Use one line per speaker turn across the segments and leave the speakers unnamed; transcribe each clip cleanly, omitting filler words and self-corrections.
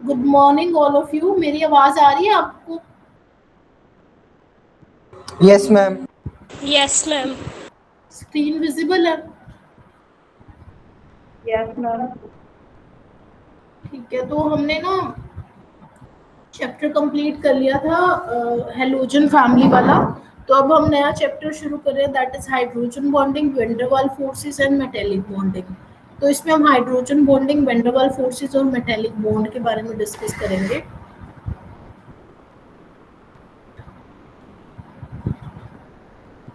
Good morning all of you. मेरी आवाज आ रही है आपको?
Yes ma'am.
Yes ma'am.
Screen visible है?
Yes ma'am.
ठीक है, तो हमने ना चैप्टर कंप्लीट कर लिया था हेलोजन फैमिली वाला। तो अब हम नया चैप्टर शुरू कर रहे हैं, that is hydrogen bonding, van der Waals forces and metallic bonding. तो इसमें हम हाइड्रोजन बॉन्डिंग, वेंडरवाल फोर्सेस और मेटेलिक बॉन्ड के बारे में डिस्कस करेंगे।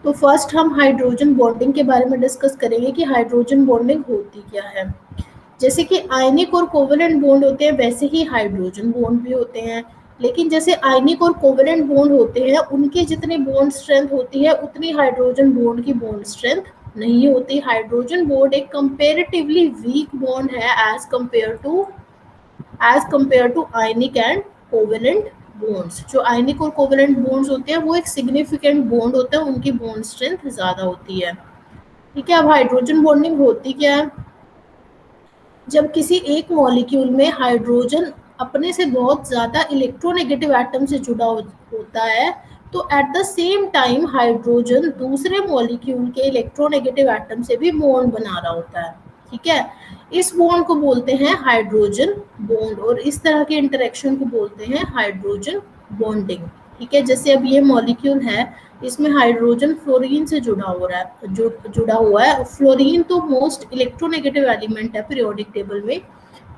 तो फर्स्ट हम हाइड्रोजन बॉन्डिंग के बारे में डिस्कस करेंगे कि हाइड्रोजन बॉन्डिंग होती क्या है। जैसे कि आयनिक और कोवेलेंट बॉन्ड होते हैं, वैसे ही हाइड्रोजन बॉन्ड भी होते हैं। लेकिन जैसे आयनिक और कोवेलेंट बॉन्ड होते हैं, उनके जितनी बॉन्ड स्ट्रेंथ होती है उतनी हाइड्रोजन बॉन्ड की बॉन्ड स्ट्रेंथ नहीं होती। हाइड्रोजन बॉन्ड एक कंपेरेटिवली वीक बॉन्ड है as compare to ionic and covalent bonds. जो आयनिक और कोवेलेंट बॉन्ड्स होते हैं वो एक सिग्निफिकेंट बॉन्ड होता है, उनकी बॉन्ड स्ट्रेंथ ज्यादा होती है। ठीक है, अब हाइड्रोजन बॉन्डिंग होती क्या है? जब किसी एक मॉलिक्यूल में हाइड्रोजन अपने से बहुत ज्यादा इलेक्ट्रोनेगेटिव एटम से जुड़ा होता है, तो at the same time hydrogen दूसरे मॉलिक्यूल के इलेक्ट्रोनेगेटिव एटम से भी बॉन्ड बना रहा होता है। ठीक है, इस बॉन्ड को बोलते हैं हाइड्रोजन बॉन्ड, और इस तरह के इंटरेक्शन को बोलते हैं हाइड्रोजन बॉन्डिंग। ठीक है, जैसे अब ये मॉलिक्यूल है, इसमें हाइड्रोजन फ्लोरीन से जुड़ा हुआ है। फ्लोरीन तो मोस्ट इलेक्ट्रोनेगेटिव एलिमेंट है पीरियोडिक टेबल में।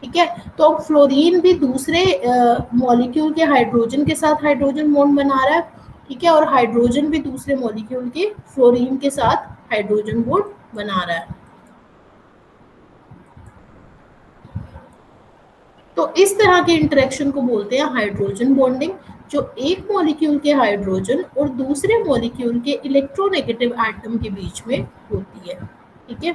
ठीक है, तो अब फ्लोरीन भी दूसरे मॉलिक्यूल के हाइड्रोजन के साथ हाइड्रोजन बॉन्ड बना रहा है। ठीक है, और हाइड्रोजन भी दूसरे मॉलिक्यूल के फ्लोरीन के साथ हाइड्रोजन बॉन्ड बना रहा है। तो इस तरह के इंटरेक्शन को बोलते हैं हाइड्रोजन बॉन्डिंग, जो एक मॉलिक्यूल के हाइड्रोजन और दूसरे मॉलिक्यूल के इलेक्ट्रोनेगेटिव एटम के बीच में होती है। ठीक है,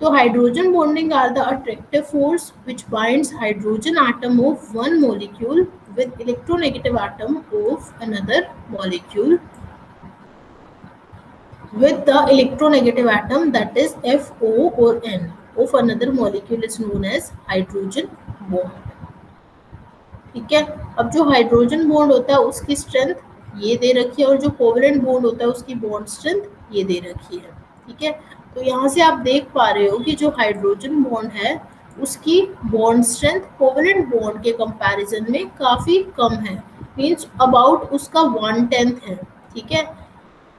तो hydrogen bonding are the attractive force which binds hydrogen atom of one molecule with electronegative atom of another molecule with the electronegative atom, that is FO or N of another molecule is known as hydrogen bond। ठीक है, अब जो hydrogen bond होता है उसकी strength ये दे रखी है, और जो कोवेलेंट बॉन्ड होता है उसकी बॉन्ड स्ट्रेंथ ये दे रखी है। ठीक है, तो यहाँ से आप देख पा रहे हो कि जो हाइड्रोजन बॉन्ड है उसकी बॉन्ड स्ट्रेंथ कोवेलेंट बॉन्ड के कंपैरिजन में काफी कम है, मींस अबाउट उसका 1/10 है। ठीक है,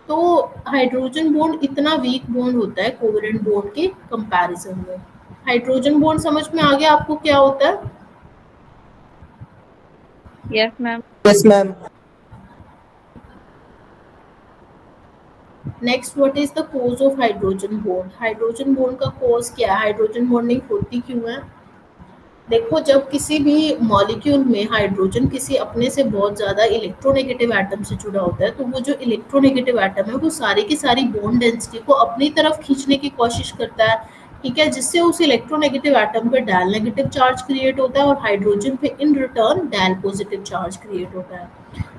तो हाइड्रोजन बॉन्ड इतना वीक बॉन्ड होता है कोवेलेंट बॉन्ड के कंपैरिजन में। हाइड्रोजन बॉन्ड समझ में आ गया आपको क्या होता है?
Yes ma'am. Yes ma'am.
Next, what is the cause of hydrogen bond? Hydrogen bond का कॉज क्या है? हाइड्रोजन बॉन्डिंग होती क्यों है? देखो, जब किसी भी मॉलिक्यूल में हाइड्रोजन किसी अपने से बहुत ज्यादा इलेक्ट्रोनेगेटिव एटम से जुड़ा होता है, तो वो जो इलेक्ट्रोनेगेटिव एटम है वो सारी की सारी बॉन्ड डेंसिटी को अपनी तरफ खींचने की कोशिश करता है। ठीक है, जिससे उस इलेक्ट्रोनेगेटिव एटम पे डायल नेगेटिव चार्ज क्रिएट होता है और हाइड्रोजन पे in return dial positive charge create होता है।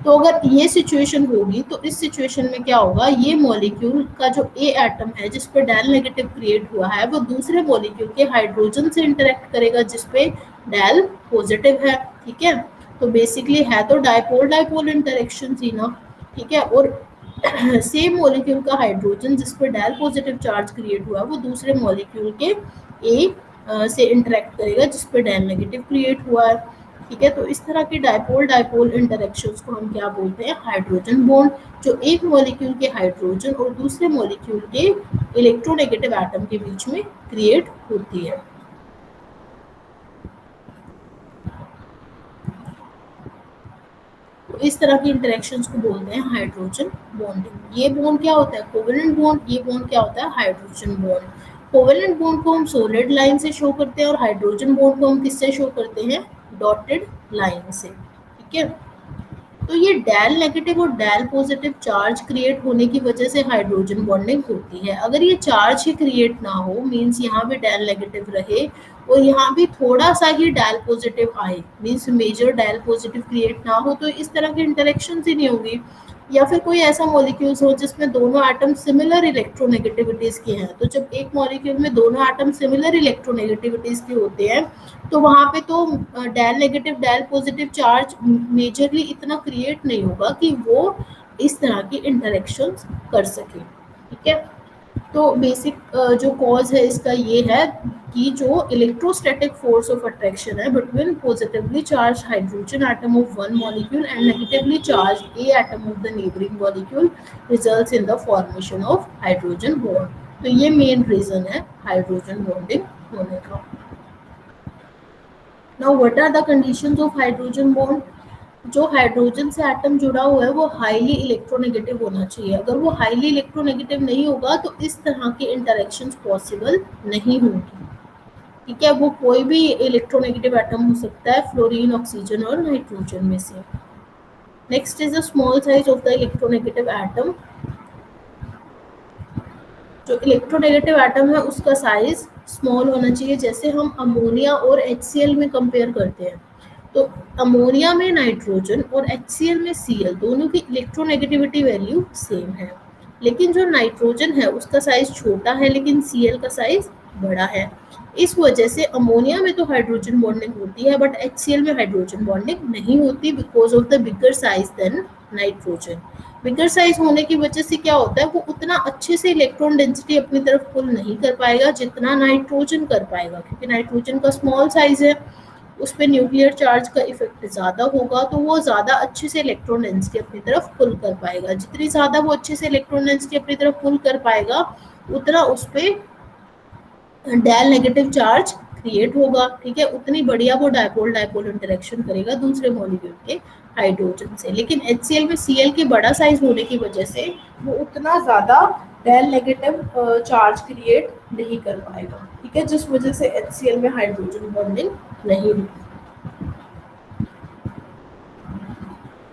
तो अगर ये सिचुएशन होगी तो इस सिचुएशन में क्या होगा, ये मॉलिक्यूल का जो ए एटम है जिस पे डायल नेगेटिव क्रिएट हुआ है, वो दूसरे मॉलिक्यूल के हाइड्रोजन से इंटरेक्ट करेगा जिस पे डायल पॉजिटिव है। ठीक है, तो बेसिकली है तो डाइपोल डाइपोल इंटरेक्शन थी ना। ठीक है, और सेम मॉलिक्यूल का हाइड्रोजन जिस पर डायल पॉजिटिव चार्ज क्रिएट हुआ है वो दूसरे मॉलिक्यूल के ए से इंटरेक्ट करेगा जिस पर डायल नेगेटिव क्रिएट हुआ है। ठीक है, तो इस तरह के डाइपोल डाइपोल इंटरेक्शंस को हम क्या बोलते हैं? हाइड्रोजन बॉन्ड, जो एक मॉलिक्यूल के हाइड्रोजन और दूसरे मॉलिक्यूल के इलेक्ट्रोनेगेटिव एटम के बीच में क्रिएट होती है। तो इस तरह की इंटरेक्शंस को बोलते हैं हाइड्रोजन बॉन्डिंग। ये बॉन्ड क्या होता है? Covalent bond. ये बॉन्ड क्या होता है? Hydrogen bond. कोवेलेंट बॉन्ड को हम सॉलिड लाइन से शो करते हैं और हाइड्रोजन बॉन्ड को हम किससे शो करते हैं? डॉटेड लाइन से। ठीक है, तो ये डायल नेगेटिव और डायल पॉजिटिव चार्ज क्रिएट होने की वजह से हाइड्रोजन बॉन्डिंग होती है। अगर ये चार्ज ही क्रिएट ना हो, मींस यहाँ भी डायल नेगेटिव रहे और यहाँ भी थोड़ा सा ही डायल पॉजिटिव आए, means major dial positive create ना हो, तो इस तरह की इंटरेक्शन ही नहीं होगी। या फिर कोई ऐसा मॉलिक्यूल्स हो जिसमें दोनों एटम सिमिलर इलेक्ट्रोनेगेटिविटीज के हैं। तो जब एक मॉलिक्यूल में दोनों एटम सिमिलर इलेक्ट्रोनेगेटिविटीज के होते हैं तो वहां पे तो del negative del positive charge majorly इतना क्रिएट नहीं होगा कि वो इस तरह की इंटरेक्शंस कर सके। ठीक है, तो बेसिक जो कॉज है इसका ये है कि जो इलेक्ट्रोस्टैटिक फोर्स ऑफ अट्रैक्शन है between positively charge hydrogen atom of one molecule and negatively charge a atom of the neighbouring molecule results in the formation of hydrogen bond. तो ये मेन रीजन है हाइड्रोजन बॉन्डिंग होने का। Now what are the conditions of hydrogen bond? जो hydrogen से atom जुड़ा हुआ है वो हाईली इलेक्ट्रोनेगेटिव होना चाहिए। अगर वो हाईली इलेक्ट्रोनेगेटिव नहीं होगा तो इस तरह की इंटरेक्शंस पॉसिबल नहीं होंगी। ठीक है, वो कोई भी इलेक्ट्रोनेगेटिव एटम हो सकता है, फ्लोरीन, ऑक्सीजन और नाइट्रोजन में से। Next is the small size of the electronegative atom. जो इलेक्ट्रोनेगेटिव एटम है उसका साइज स्मॉल होना चाहिए। जैसे हम अमोनिया और HCl में कंपेयर करते हैं तो अमोनिया में नाइट्रोजन और HCl में Cl दोनों की इलेक्ट्रोनेगेटिविटी वैल्यू सेम है, लेकिन जो नाइट्रोजन है उसका साइज छोटा है लेकिन Cl का साइज बड़ा है। इस वजह से अमोनिया में तो हाइड्रोजन बॉन्डिंग होती है बट HCl में हाइड्रोजन बॉन्डिंग नहीं होती because of the bigger size than nitrogen. Bigger size होने की वजह से क्या होता है, वो उतना अच्छे से इलेक्ट्रॉन डेंसिटी अपनी तरफ पुल नहीं कर पाएगा जितना नाइट्रोजन कर पाएगा, क्योंकि नाइट्रोजन का स्मॉल साइज है, उस पर न्यूक्लियर चार्ज का इफेक्ट ज़्यादा होगा तो वो ज़्यादा अच्छे से इलेक्ट्रॉन डेंसिटी अपनी तरफ पुल कर पाएगा। जितनी ज़्यादा वो अच्छे से इलेक्ट्रॉन डेंसिटी अपनी तरफ पुल कर पाएगा उतना उस पर डेल नेगेटिव चार्ज क्रिएट होगा। ठीक है, उतनी बढ़िया वो डायपोल डायपोल इंटरेक्शन करेगा दूसरे मॉलिक्यूल के हाइड्रोजन से। लेकिन HCl में Cl के बड़ा साइज होने की वजह से वो उतना ज़्यादा डेल नेगेटिव चार्ज क्रिएट नहीं कर पाएगा। ठीक है, जिस वजह से HCl में हाइड्रोजन बॉन्डिंग नहीं होती।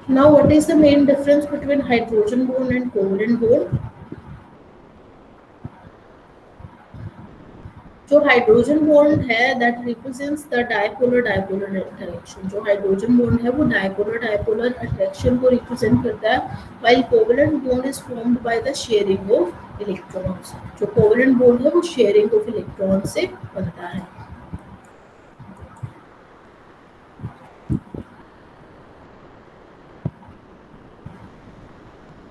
Now what is the main difference between hydrogen bond and covalent bond? जो हाइड्रोजन बॉन्ड है that represents the dipolar dipolar interaction. जो हाइड्रोजन बॉन्ड है वो डायपोलर डायपोलर अट्रैक्शन को रिप्रेजेंट करता है, while covalent bond is formed by the sharing of electrons. जो covalent bond है वो शेयरिंग ऑफ इलेक्ट्रॉन से बनता है।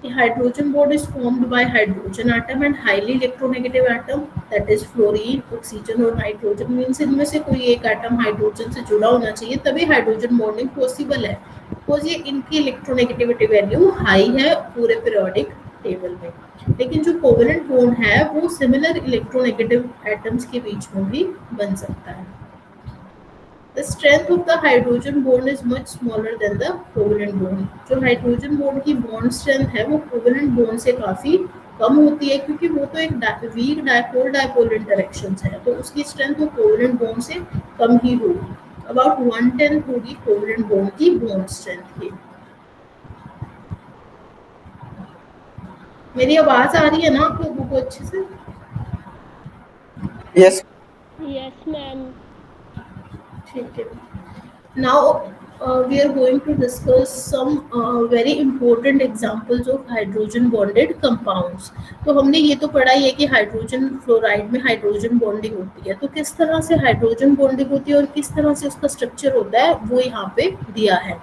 The hydrogen bond is formed by hydrogen atom and highly electronegative atom, that is fluorine, oxygen और nitrogen। Means इनमें से कोई एक एटम हाइड्रोजन से जुड़ा होना चाहिए तभी हाइड्रोजन बॉन्डिंग पॉसिबल है, बिकॉज ये इनकी इलेक्ट्रोनेगेटिविटी वैल्यू हाई है पूरे पीरियोडिक टेबल में। लेकिन जो कोवेलेंट बॉन्ड है वो सिमिलर इलेक्ट्रोनेगेटिव एटम्स के बीच में भी बन सकता है। The strength of the hydrogen bond is much smaller than the covalent bond। जो हाइड्रोजन बॉन्ड की बॉन्ड स्ट्रेंथ है वो कोवेलेंट बॉन्ड से काफी कम होती है, क्योंकि वो तो एक वीक डायपोल डायपोल इंटरेक्शंस है, तो उसकी स्ट्रेंथ वो कोवेलेंट बॉन्ड से कम ही होगी। अबाउट 1/10 होगी कोवेलेंट बॉन्ड की बॉन्ड स्ट्रेंथ की। मेरी आवाज आ रही है ना आप लोगों को अच्छे से?
Yes.
Yes, ma'am.
ठीक है, now we are going to discuss some very important examples of hydrogen bonded compounds। तो हमने ये तो पढ़ा ही है कि हाइड्रोजन फ्लोराइड में हाइड्रोजन बॉन्डिंग होती है, तो किस तरह से हाइड्रोजन बॉन्डिंग होती है और किस तरह से उसका स्ट्रक्चर होता है वो यहाँ पे दिया है।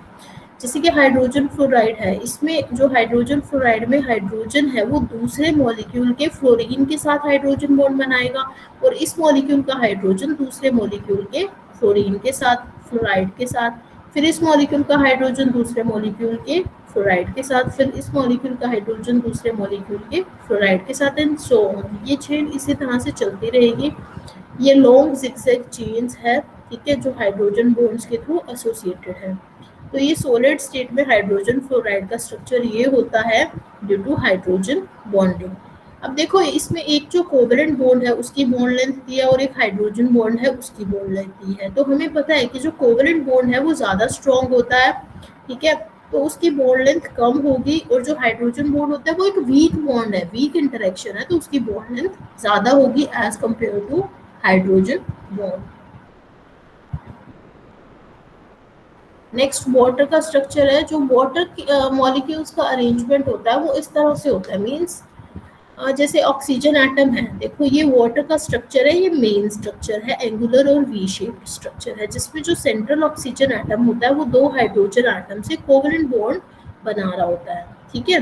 जैसे कि हाइड्रोजन फ्लोराइड है, इसमें जो हाइड्रोजन फ्लोराइड में हाइड्रोजन है वो दूसरे मॉलिक्यूल के फ्लोरीन के साथ हाइड्रोजन बॉन्ड बनाएगा और इस मॉलिक्यूल का हाइड्रोजन दूसरे मॉलिक्यूल के फ्लोरीन के साथ, फ्लोराइड के साथ, फिर इस मॉलिक्यूल का हाइड्रोजन दूसरे मॉलिक्यूल के फ्लोराइड के साथ, फिर इस मॉलिक्यूल का हाइड्रोजन दूसरे मॉलिक्यूल के फ्लोराइड के साथ एंड सो ऑन। ये चेन इसी तरह से चलती रहेगी। ये लॉन्ग जिगजैग चेन्स है, ठीक है, जो हाइड्रोजन बॉन्ड्स के थ्रू एसोसिएटेड है। तो ये सॉलिड स्टेट में हाइड्रोजन फ्लोराइड का स्ट्रक्चर ये होता है ड्यू टू हाइड्रोजन बॉन्डिंग। अब देखो इसमें एक जो कोवेलेंट बॉन्ड है उसकी बॉन्ड लेंथ दी है और एक हाइड्रोजन बॉन्ड है उसकी बॉन्ड लेंथ दी है। तो हमें पता है कि जो कोवेलेंट बॉन्ड है वो ज़्यादा स्ट्रॉन्ग होता है, ठीक है, तो उसकी बॉन्ड लेंथ कम होगी, और जो हाइड्रोजन बॉन्ड होता है वो एक वीक बॉन्ड है, वीक इंटरेक्शन है, तो उसकी बॉन्ड लेंथ ज़्यादा होगी as compare to hydrogen bond. Next water का स्ट्रक्चर है। जो वाटर मॉलिक्यूल्स का अरेंजमेंट होता है वो इस तरह से होता है, मीन्स जैसे ऑक्सीजन एटम है, देखो ये वाटर का स्ट्रक्चर है, ये मेन स्ट्रक्चर है, एंगुलर और वी शेप्ड स्ट्रक्चर है, जिसमें जो सेंट्रल ऑक्सीजन एटम होता है वो दो हाइड्रोजन एटम से कोवेलेंट बॉन्ड बना रहा होता है, ठीक है।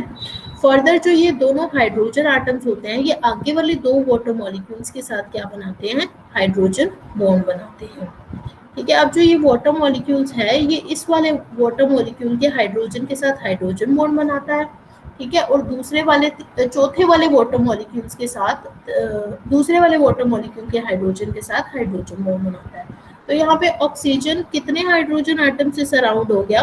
फर्दर जो ये दोनों हाइड्रोजन एटम्स होते हैं ये आगे वाले दो वाटर मॉलिक्यूल्स के साथ क्या बनाते हैं, हाइड्रोजन बॉन्ड बनाते हैं, ठीक है। अब जो ये वाटर मॉलिक्यूल्स है ये इस वाले वाटर मॉलिक्यूल के हाइड्रोजन के साथ हाइड्रोजन बॉन्ड बनाता है, ठीक है, और चौथे वाले वाटर मॉलिक्यूल्स के साथ दूसरे वाले वाटर मॉलिक्यूल के हाइड्रोजन के साथ हाइड्रोजन बॉन्ड बनाता है। तो यहाँ पे ऑक्सीजन कितने हाइड्रोजन एटम से सराउंड हो गया,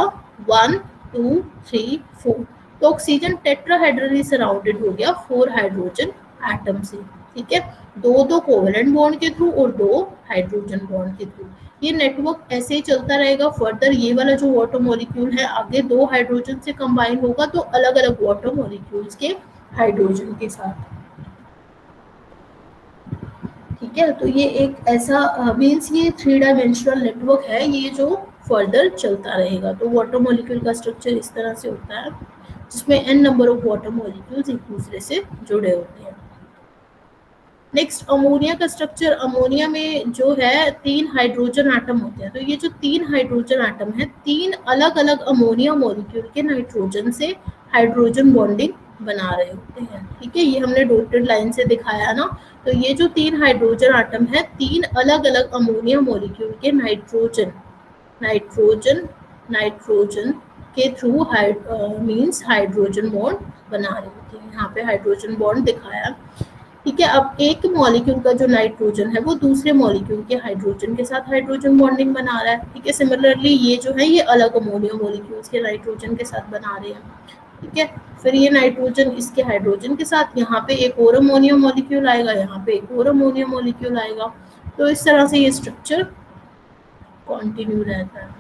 1 2 3 4, तो ऑक्सीजन टेट्राहेड्रली सराउंडेड हो गया 4 हाइड्रोजन एटम से, ठीक है, दो कोवेलेंट बॉन्ड के थ्रू और 2 हाइड्रोजन बॉन्ड के थ्रू। ये नेटवर्क ऐसे ही चलता रहेगा। फर्दर ये वाला जो वाटर मॉलिक्यूल है आगे 2 हाइड्रोजन से कंबाइन होगा तो अलग अलग वाटर मॉलिक्यूल्स के हाइड्रोजन के साथ, ठीक है। तो ये एक ऐसा मीन्स ये 3 डायमेंशनल नेटवर्क है ये जो फर्दर चलता रहेगा। तो वाटर मॉलिक्यूल का स्ट्रक्चर इस तरह से होता है जिसमें n number of water molecules एक दूसरे से जुड़े होते हैं। नेक्स्ट अमोनिया का स्ट्रक्चर। अमोनिया में जो है 3 हाइड्रोजन एटम होते हैं। तो ये जो 3 हाइड्रोजन एटम है 3 अलग अलग अमोनिया मॉलिक्यूल के नाइट्रोजन से हाइड्रोजन बॉन्डिंग बना रहे होते हैं, ठीक है। ये हमने डॉटेड लाइन से दिखाया ना। तो ये जो 3 हाइड्रोजन एटम है 3 अलग अलग अमोनिया मॉलिक्यूल के नाइट्रोजन के थ्रू मीन्स हाइड्रोजन बॉन्ड बना रहे होते हैं। यहाँ पे हाइड्रोजन बॉन्ड दिखाया, ठीक है। अब एक मॉलिक्यूल का जो नाइट्रोजन है वो दूसरे मॉलिक्यूल के हाइड्रोजन के साथ हाइड्रोजन बॉन्डिंग बना रहा है, ठीक है। सिमिलरली ये जो है ये अलग अमोनिया मॉलिक्यूल्स के नाइट्रोजन के साथ बना रहे हैं, ठीक है। फिर ये नाइट्रोजन इसके हाइड्रोजन के साथ, यहाँ पे एक और अमोनिया मॉलिक्यूल आएगा, यहाँ पे एक और अमोनिया मॉलिक्यूल आएगा। तो इस तरह से ये स्ट्रक्चर कंटिन्यू रहता है।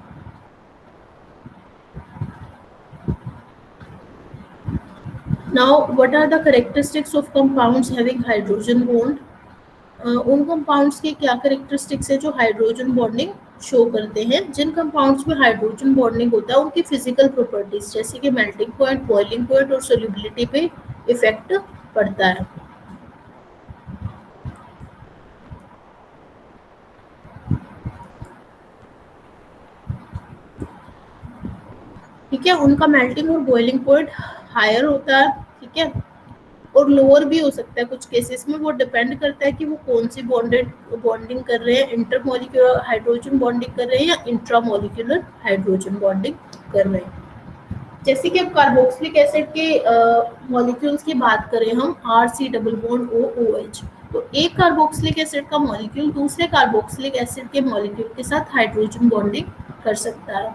Now, what are the characteristics of compounds having hydrogen bond? उन कंपाउंड्स के क्या कैरेक्टरिस्टिक्स है जो हाइड्रोजन बॉन्डिंग शो करते हैं। जिन कंपाउंड्स में हाइड्रोजन बॉन्डिंग होता है उनकी फिजिकल प्रॉपर्टीज जैसे कि मेल्टिंग पॉइंट, बॉइलिंग पॉइंट और सोल्युबिलिटी पे इफेक्ट पड़ता है, ठीक है। उनका मेल्टिंग और बॉइलिंग पॉइंट हायर होता है, ठीक है, और लोअर भी हो सकता है कुछ केसेस में। वो डिपेंड करता है कि वो कौन सी बॉन्डिंग कर रहे हैं, इंटरमॉलिक्यूलर हाइड्रोजन बॉन्डिंग कर रहे हैं या इंट्रामॉलिक्यूलर हाइड्रोजन बॉन्डिंग कर रहे हैं। जैसे कि अब कार्बोक्सिलिक एसिड के मॉलिक्यूल्स की बात करें हम, RC डबल बॉन्ड OOH, तो एक कार्बोक्सिलिक एसिड का मॉलिक्यूल दूसरे कार्बोक्सिलिक एसिड के मॉलिक्यूल के साथ हाइड्रोजन बॉन्डिंग कर सकता है।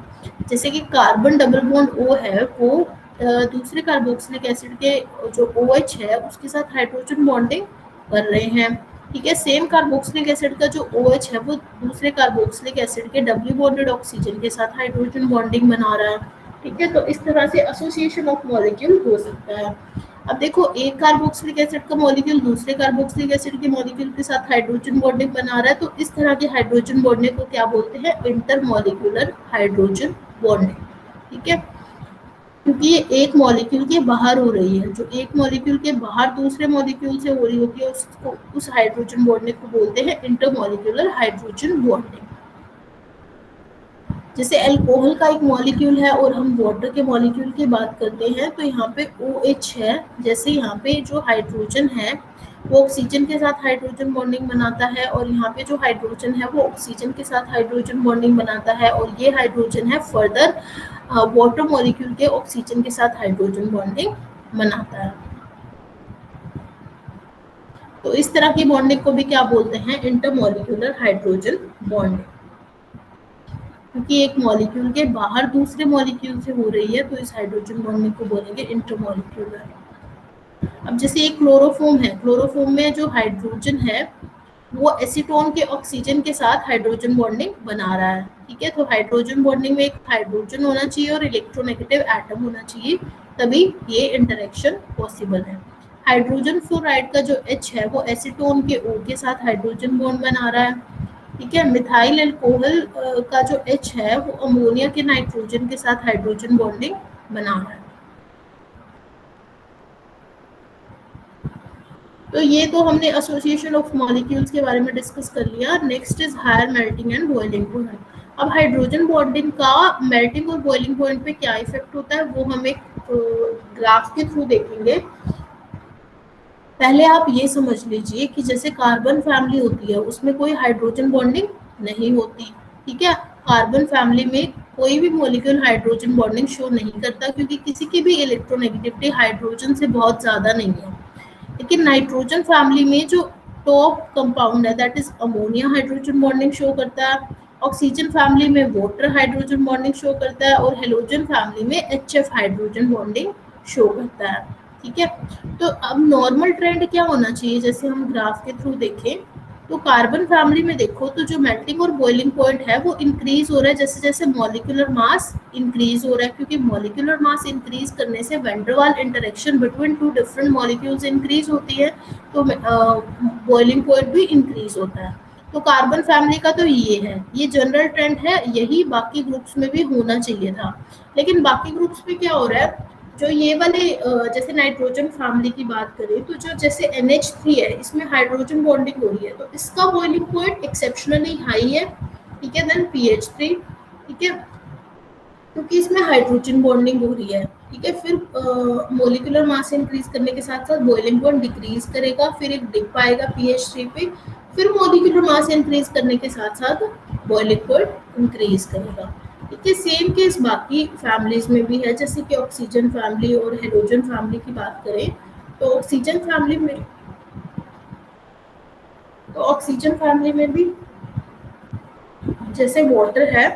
जैसे कि कार्बन डबल बॉन्ड O है वो दूसरे कार्बोक्सिलिक एसिड के जो OH है उसके साथ हाइड्रोजन बॉन्डिंग कर रहे हैं, ठीक है। सेम कार्बोक्सिलिक एसिड का जो OH है वो दूसरे कार्बोक्सिलिक एसिड के डबल बॉन्डेड ऑक्सीजन के साथ हाइड्रोजन बॉन्डिंग बना रहा है, ठीक है। तो इस तरह से एसोसिएशन ऑफ मॉलिक्यूल हो सकता है। अब देखो एक कार्बोक्सिलिक एसिड का मॉलिक्यूल दूसरे कार्बोक्सिलिक एसिड के मॉलिक्यूल के साथ हाइड्रोजन बॉन्डिंग बना रहा है, तो इस तरह के हाइड्रोजन बॉन्डिंग को क्या बोलते हैं, इंटरमॉलिक्यूलर हाइड्रोजन बॉन्डिंग, ठीक है। क्योंकि ये एक मॉलिक्यूल के बाहर हो रही है, जो एक मॉलिक्यूल के बाहर दूसरे मॉलिक्यूल से हो रही होती है उसको उस हाइड्रोजन बॉन्डिंग को बोलते हैं इंटरमॉलिक्यूलर हाइड्रोजन बॉन्डिंग। जैसे अल्कोहल का एक मॉलिक्यूल है और हम वाटर के मॉलिक्यूल की बात करते हैं तो यहाँ पे OH है, जैसे यहाँ पे जो हाइड्रोजन है वो ऑक्सीजन के साथ हाइड्रोजन बॉन्डिंग बनाता है और यहाँ पे जो हाइड्रोजन है वो ऑक्सीजन के साथ हाइड्रोजन बॉन्डिंग बनाता है और ये हाइड्रोजन है फर्दर वाटर मॉलिक्यूल के ऑक्सीजन के साथ हाइड्रोजन बॉन्डिंग बनाता है। तो इस तरह की बॉन्डिंग को भी क्या बोलते हैं, इंटरमॉलिक्यूलर हाइड्रोजन बॉन्डिंग। क्योंकि एक मॉलिक्यूल के बाहर दूसरे मॉलिक्यूल से हो रही है तो इस हाइड्रोजन बॉन्डिंग को बोलेंगे इंटरमॉलिक्यूलर। अब जैसे एक क्लोरोफॉर्म है, क्लोरोफॉर्म में जो हाइड्रोजन है वो एसीटोन के ऑक्सीजन के साथ हाइड्रोजन बॉन्डिंग बना रहा है, ठीक है। तो हाइड्रोजन बॉन्डिंग में एक हाइड्रोजन होना चाहिए और इलेक्ट्रोनेगेटिव एटम होना चाहिए, तभी ये इंटरेक्शन पॉसिबल है। हाइड्रोजन फ्लोराइड का जो H है वो एसीटोन के O के साथ हाइड्रोजन बॉन्ड बना रहा है, ठीक है। मिथाइल अल्कोहल का जो H है वो अमोनिया के नाइट्रोजन के साथ हाइड्रोजन बॉन्डिंग बना रहा है। तो ये तो हमने एसोसिएशन ऑफ मॉलिक्यूल्स के बारे में डिस्कस कर लिया। Next is higher melting and boiling point. अब हाइड्रोजन बॉन्डिंग का मेल्टिंग और बॉइलिंग पॉइंट पे क्या इफेक्ट होता है वो हम एक ग्राफ के थ्रू देखेंगे। पहले आप ये समझ लीजिए कि जैसे कार्बन फैमिली होती है उसमें कोई हाइड्रोजन बॉन्डिंग नहीं होती, ठीक है। कार्बन फैमिली में कोई भी मॉलिक्यूल हाइड्रोजन बॉन्डिंग शो नहीं करता क्योंकि किसी की भी इलेक्ट्रोनेगेटिविटी हाइड्रोजन से बहुत ज़्यादा नहीं है। लेकिन नाइट्रोजन फैमिली में जो टॉप कंपाउंड है that is ammonia hydrogen bonding show करता है। ऑक्सीजन फैमिली में वाटर हाइड्रोजन बॉन्डिंग शो करता है और हेलोजन फैमिली में HF हाइड्रोजन बॉन्डिंग शो करता है, ठीक है। तो अब नॉर्मल ट्रेंड क्या होना चाहिए, जैसे हम ग्राफ के थ्रू देखें तो कार्बन फैमिली में देखो तो जो मेल्टिंग और बॉइलिंग पॉइंट है वो इंक्रीज हो रहा है जैसे जैसे मॉलिक्यूलर मास इंक्रीज हो रहा है, क्योंकि मॉलिक्यूलर मास इंक्रीज करने से वैन डर वाल interaction between two different molecules increase होती है, तो बॉइलिंग पॉइंट भी इंक्रीज होता है। तो कार्बन फैमिली का तो ये जनरल ट्रेंड है, यही बाकी ग्रुप्स में भी होना चाहिए था। लेकिन बाकी ग्रुप्स में क्या हो रहा है, जो ये वाले जैसे नाइट्रोजन फैमिली की बात करें तो जो जैसे NH3 है इसमें हाइड्रोजन बॉन्डिंग हो रही है तो इसका बॉइलिंग पॉइंट एक्सेप्शनली हाई है, ठीक है। देन PH3, ठीक है, क्योंकि इसमें हाइड्रोजन बॉन्डिंग हो रही है, ठीक है। फिर मोलिकुलर मास इंक्रीज करने के साथ साथ बॉइलिंग पॉइंट डिक्रीज करेगा, फिर एक डिप आएगा PH3 पे, फिर मोलिकुलर मास इंक्रीज करने के साथ साथ बॉइलिंग पॉइंट इंक्रीज करेगा, ठीक है। सेम केस बाकी फैमिलीज में भी है, जैसे कि ऑक्सीजन फैमिली और हेलोजन फैमिली की बात करें तो ऑक्सीजन फैमिली में भी जैसे वाटर है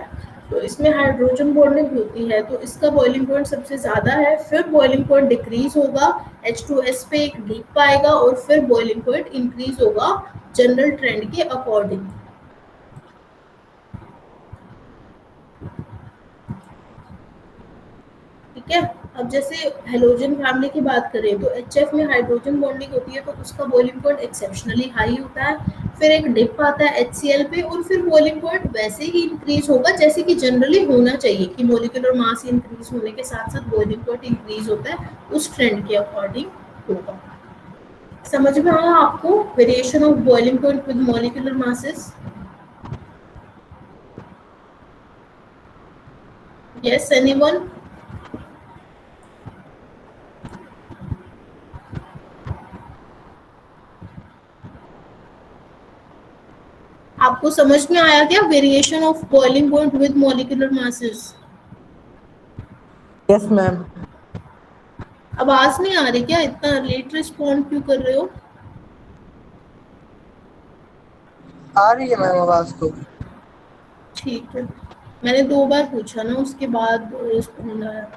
तो इसमें हाइड्रोजन बॉन्डिंग होती है तो इसका बॉइलिंग पॉइंट सबसे ज़्यादा है, फिर बॉइलिंग पॉइंट डिक्रीज होगा, H2S पे एक डिप आएगा और फिर बॉइलिंग पॉइंट इंक्रीज होगा जनरल ट्रेंड के अकॉर्डिंग, ठीक है। अब जैसे हेलोजन फैमिली की बात करें तो HF में हाइड्रोजन बॉन्डिंग होती है तो उसका बॉइलिंग पॉइंट एक्सेप्शनली हाई होता है, फिर एक डिप आता है HCl पे और फिर बॉइलिंग पॉइंट वैसे ही इंक्रीज होगा जैसे कि जनरली होना चाहिए कि मॉलिक्यूलर मास इंक्रीज होने के साथ साथ बॉइलिंग पॉइंट इंक्रीज होता है, उस ट्रेंड के अकॉर्डिंग होगा। समझ में आया आपको variation of boiling point with molecular masses? Yes, anyone? आपको समझ में आया क्या variation of boiling point with molecular masses?
Yes ma'am.
आवाज नहीं आ रही क्या? इतना लेट रिस्पॉन्ड क्यों कर रहे हो?
आ रही है मैम आवाज तो।
ठीक है, मैंने 2 बार पूछा ना उसके बाद रिस्पॉन्ड आया।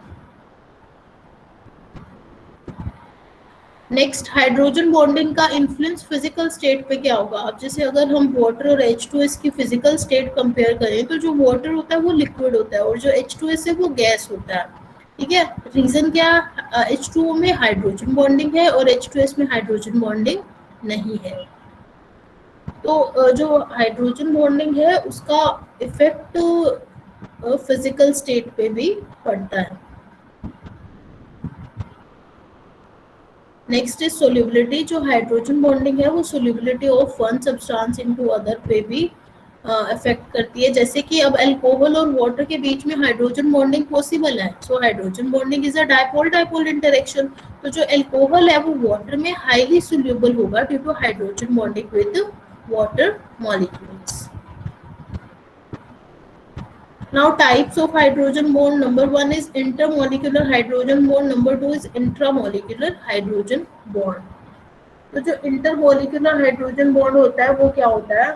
नेक्स्ट, हाइड्रोजन बॉन्डिंग का इन्फ्लुएंस फिजिकल स्टेट पे क्या होगा? अब जैसे अगर हम वाटर और H2S की फिजिकल स्टेट कंपेयर करें तो जो वाटर होता है वो लिक्विड होता है और जो H2S है वो गैस होता है, ठीक है। रीजन क्या? H2O में हाइड्रोजन बॉन्डिंग है और H2S में हाइड्रोजन बॉन्डिंग नहीं है। तो जो हाइड्रोजन बॉन्डिंग है उसका इफेक्ट फिजिकल स्टेट पे भी पड़ता है। Next is solubility. जो हाइड्रोजन बॉन्डिंग है वो solubility of one substance into other पे भी अफेक्ट करती है, जैसे कि अब अल्कोहल और वाटर के बीच में हाइड्रोजन बॉन्डिंग पॉसिबल है, so hydrogen bonding is a dipole dipole interaction. तो जो अल्कोहल है वो वाटर में हाईली सोल्यूबल होगा due to hydrogen bonding with water molecules. Now types of hydrogen bond, number 1 is intermolecular hydrogen bond, number 2 is intramolecular hydrogen bond. तो जो intermolecular hydrogen bond होता है वो क्या होता है?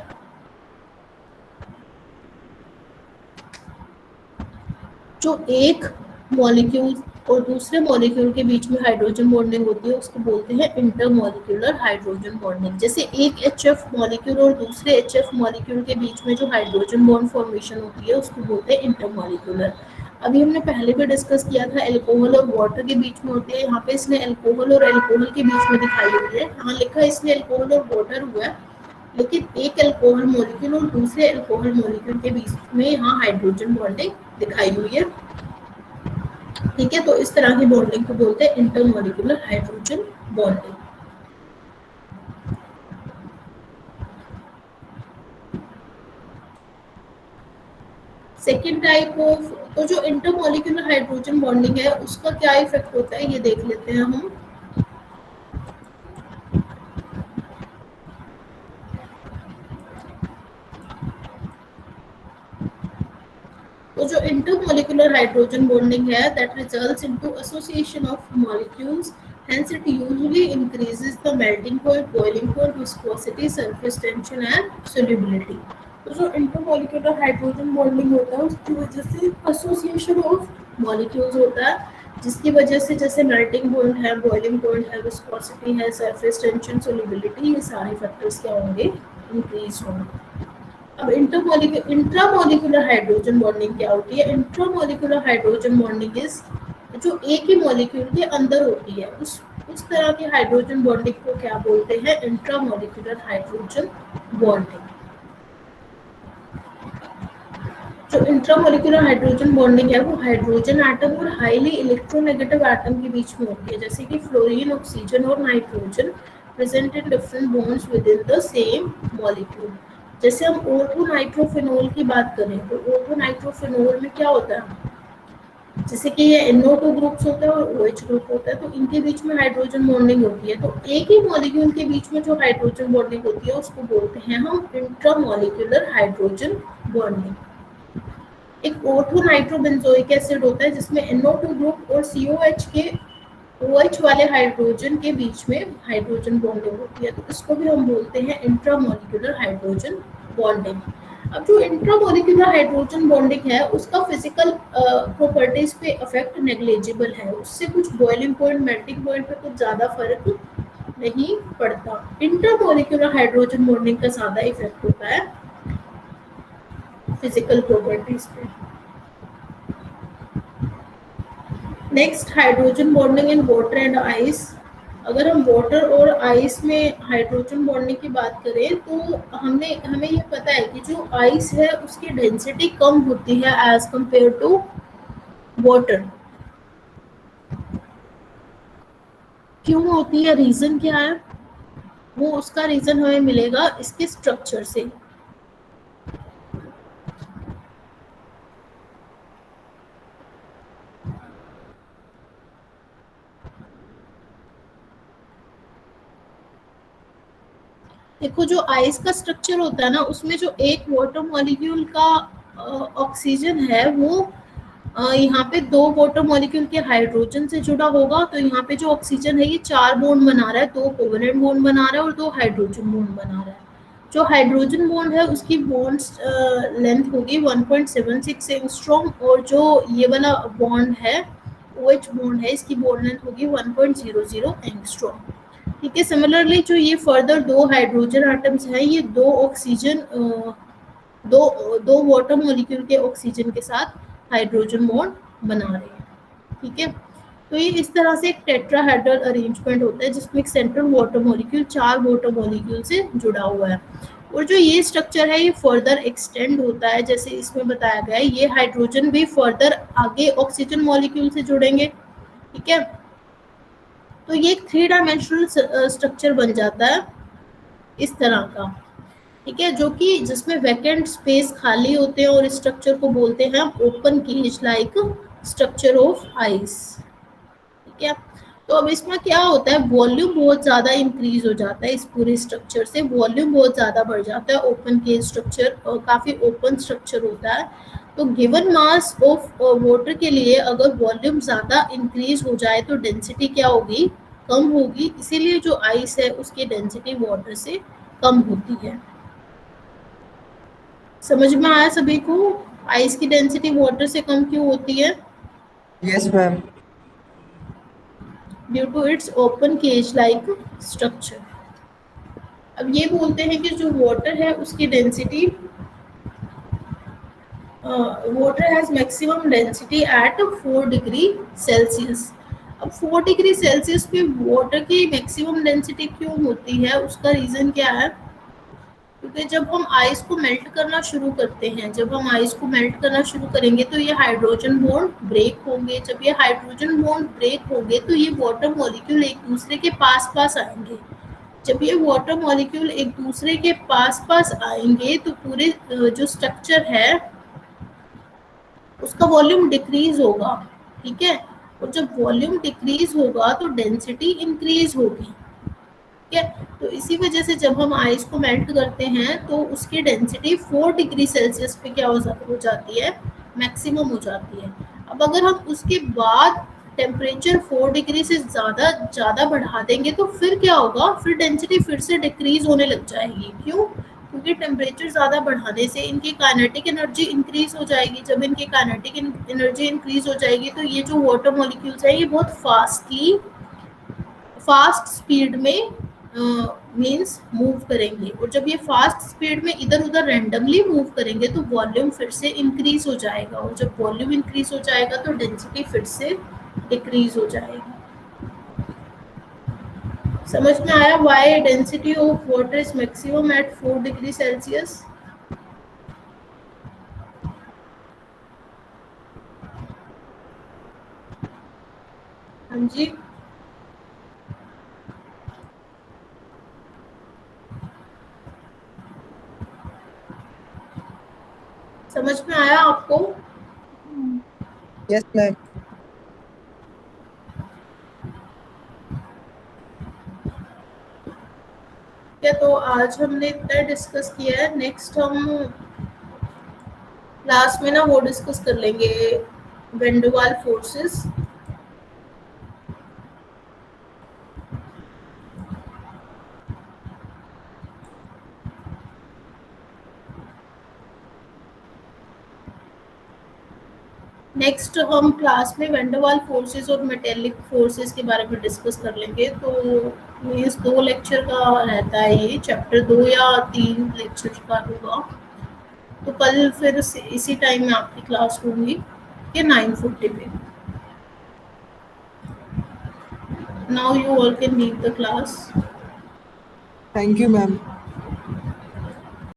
जो एक मॉलिक्यूल और दूसरे मॉलिक्यूल के बीच में हाइड्रोजन बॉन्डिंग होती है उसको बोलते हैं इंटरमोलिकुलर हाइड्रोजन बॉन्डिंग। जैसे एक HF मॉलिक्यूल और दूसरे HF मॉलिक्यूल के बीच में जो हाइड्रोजन बॉन्ड फॉर्मेशन होती है उसको बोलते हैं इंटरमोलिकुलर। अभी हमने पहले भी डिस्कस किया था अल्कोहल और वाटर के बीच में होती है, यहाँ पे इसने अल्कोहल और अल्कोहल के बीच में दिखाई हुई है, यहाँ लिखा है इसने अल्कोहल और वाटर हुआ है, लेकिन एक अल्कोहल मॉलिक्यूल और दूसरे अल्कोहल मॉलिक्यूल के बीच में यहाँ हाइड्रोजन बॉन्डिंग दिखाई हुई है। ठीक है, तो इस तरह की बॉन्डिंग को बोलते हैं intermolecular hydrogen bonding. Second type of, तो जो इंटरमॉलिक्यूलर हाइड्रोजन बॉन्डिंग है उसका क्या इफेक्ट होता है ये देख लेते हैं हम। तो जो इंटरमॉलिक्यूलर हाइड्रोजन बॉन्डिंग है that results into association of molecules, hence it usually increases the melting point, boiling point, viscosity, surface tension and solubility। तो जो इंटरमॉलिक्यूलर हाइड्रोजन बॉन्डिंग होता है उसकी वजह से एसोसिएशन ऑफ मॉलिक्यूल्स होता है, जिसकी वजह से जैसे मेल्टिंग पॉइंट है, बॉइलिंग पॉइंट है, विस्कोसिटी है, सरफेस टेंशन, सोल्यूबिलिटी, ये सारे फैक्टर्स क्या होंगे, इंक्रीज होंगे। अब इंट्रामोलिकुलर हाइड्रोजन बॉन्डिंग क्या होती है? इंट्रामोलिकुलर हाइड्रोजन बॉन्डिंग इज जो एक ही मॉलिक्यूल के अंदर होती है, उस तरह की हाइड्रोजन बॉन्डिंग को क्या बोलते हैं? Intramolecular hydrogen bonding. जो इंट्रामोलिकुलर हाइड्रोजन बॉन्डिंग है वो हाइड्रोजन एटम और हाईली इलेक्ट्रोनेगेटिव एटम के बीच में होती है, जैसे कि फ्लोरीन, ऑक्सीजन और nitrogen present in different bonds with in the same molecule. जैसे हम ऑर्थो नाइट्रोफिनोल की बात करें तो ऑर्थो नाइट्रोफिनोल में क्या होता है, जैसे कि ये NO2 ग्रुप्स होता है और OH ग्रुप होता है, तो इनके बीच में हाइड्रोजन बॉन्डिंग होती है। तो एक ही मॉलिक्यूल के बीच में जो हाइड्रोजन बॉन्डिंग होती है उसको बोलते हैं हम इंट्रामॉलिक्यूलर हाइड्रोजन बॉन्डिंग। एक ऑर्थो नाइट्रोबेंजोइक एसिड होता है जिसमें NO2 ग्रुप और COH के OH वाले हाइड्रोजन के बीच में हाइड्रोजन बॉन्डिंग होती है, तो इसको भी हम बोलते हैं इंट्रामॉलिक्यूलर हाइड्रोजन बॉन्डिंग। अब जो इंट्रामॉलिक्यूलर हाइड्रोजन बॉन्डिंग है उसका फिजिकल प्रॉपर्टीज पे इफेक्ट नेग्लिजिबल है, उससे कुछ बॉइलिंग पॉइंट, मेल्टिंग पॉइंट पे कुछ ज्यादा फर्क नहीं पड़ता। इंट्रामॉलिक्यूलर हाइड्रोजन बॉन्डिंग का ज्यादा इफेक्ट होता है फिजिकल प्रॉपर्टीज पे। Next, hydrogen bonding in water and ice. अगर हम वाटर और आइस में हाइड्रोजन बॉन्डिंग की बात करें तो हमें ये पता है कि जो आइस है उसकी डेंसिटी कम होती है एज कंपेयर टू वाटर। क्यों होती है, रीजन क्या है? वो उसका रीजन हमें मिलेगा इसके स्ट्रक्चर से। देखो, जो आइस का स्ट्रक्चर होता है ना उसमें जो एक वाटर मॉलिक्यूल का ऑक्सीजन है वो यहाँ पे दो वाटर मॉलिक्यूल के हाइड्रोजन से जुड़ा होगा, तो यहाँ पे जो ऑक्सीजन है ये 4 बॉन्ड बना रहा है, 2 कोवेलेंट बॉन्ड बना रहा है और 2 हाइड्रोजन बॉन्ड बना रहा है। जो हाइड्रोजन बॉन्ड है उसकी बॉन्ड लेंथ होगी 1.76 एंगस्ट्रॉम और जो ये वाला बॉन्ड है OH बॉन्ड है इसकी बॉन्ड लेंथ होगी 1.00 एंगस्ट्रॉम। ठीक है, सिमिलरली जो ये फर्दर 2 हाइड्रोजन एटम्स हैं ये 2 ऑक्सीजन दो वाटर मॉलिक्यूल के ऑक्सीजन के साथ हाइड्रोजन बॉन्ड बना रहे हैं। ठीक है, तो ये इस तरह से एक टेट्राहेड्रल अरेंजमेंट होता है जिसमें एक central water molecule 4 water molecule से जुड़ा हुआ है, और जो ये स्ट्रक्चर है ये फर्दर एक्सटेंड होता है, जैसे इसमें बताया गया है ये हाइड्रोजन भी फर्दर आगे ऑक्सीजन मॉलिक्यूल से जुड़ेंगे। ठीक है, तो ये एक 3 डायमेंशनल स्ट्रक्चर बन जाता है इस तरह का। ठीक है, जो कि जिसमें वैकेंट स्पेस खाली होते हैं और इस स्ट्रक्चर को बोलते हैं open cage like structure of ice. ठीक है, तो अब इसमें क्या होता है, वॉल्यूम बहुत ज़्यादा इंक्रीज हो जाता है, इस पूरे स्ट्रक्चर से वॉल्यूम बहुत ज़्यादा बढ़ जाता है। ओपन केज स्ट्रक्चर काफ़ी ओपन स्ट्रक्चर होता है, तो गिवन मास ऑफ वाटर के लिए अगर वॉल्यूम ज़्यादा इंक्रीज हो जाए तो डेंसिटी क्या होगी, कम होगी, इसीलिए जो आइस है उसकी डेंसिटी वाटर से कम होती है। समझ में आया सभी को? आइस की डेंसिटी वाटर से कम क्यों होती है?
Yes ma'am.
Due to its open cage like structure. अब ये बोलते हैं कि जो वाटर है उसकी density, water has maximum density at 4 degree Celsius. अब 4 डिग्री सेल्सियस पे वाटर की मैक्सिमम डेंसिटी क्यों होती है, उसका रीजन क्या है? क्योंकि जब हम आइस को मेल्ट करना शुरू करते हैं, जब हम आइस को मेल्ट करना शुरू करेंगे तो ये हाइड्रोजन बॉन्ड ब्रेक होंगे। जब ये हाइड्रोजन बॉन्ड ब्रेक होंगे तो ये वाटर मॉलिक्यूल एक दूसरे के पास पास आएंगे। जब ये वाटर मॉलिक्यूल एक दूसरे के पास पास आएंगे तो पूरे जो स्ट्रक्चर है उसका वॉल्यूम डिक्रीज होगा, ठीक है। और जब वॉल्यूम डिक्रीज होगा तो डेंसिटी इंक्रीज होगी, ठीक है। तो इसी वजह से जब हम आइस को मेल्ट करते हैं तो उसकी डेंसिटी 4 डिग्री सेल्सियस पे क्या हो जाती है, मैक्सिमम हो जाती है। अब अगर हम उसके बाद टेम्परेचर 4 डिग्री से ज़्यादा ज़्यादा बढ़ा देंगे तो फिर क्या होगा, फिर डेंसिटी फिर से डिक्रीज होने लग जाएगी। क्यों? क्योंकि टेम्परेचर ज़्यादा बढ़ाने से इनकी काइनेटिक एनर्जी इंक्रीज हो जाएगी। जब इनकी काइनेटिक एनर्जी इंक्रीज हो जाएगी तो ये जो वाटर मॉलिक्यूल्स हैं ये बहुत फास्ट स्पीड में मीन्स मूव करेंगे। और जब ये फास्ट स्पीड में इधर उधर रैंडमली मूव करेंगे तो वॉल्यूम फिर से इंक्रीज हो जाएगा। और जब वॉल्यूम इंक्रीज हो जाएगा तो डेंसिटी फिर से डिक्रीज हो जाएगी। समझ में आया why density of water is maximum at 4 degree Celsius? हाँ जी, समझ में आया आपको?
Yes, ma'am.
क्या तो आज हमने इतना डिस्कस किया है। नेक्स्ट हम लास्ट में ना वो डिस्कस कर लेंगे वेंडरवाल फोर्सेस। नेक्स्ट हम क्लास में वेंडरवाल फोर्सेस और मेटेलिक फोर्सेस के बारे में डिस्कस कर लेंगे। तो इस 2 लेक्चर का रहता है, ये चैप्टर 2 या 3 लेक्चर का होगा। तो कल फिर इसी टाइम में आपकी क्लास होगी कि 9:40 पे। Now you all can leave the class.
Thank you, ma'am.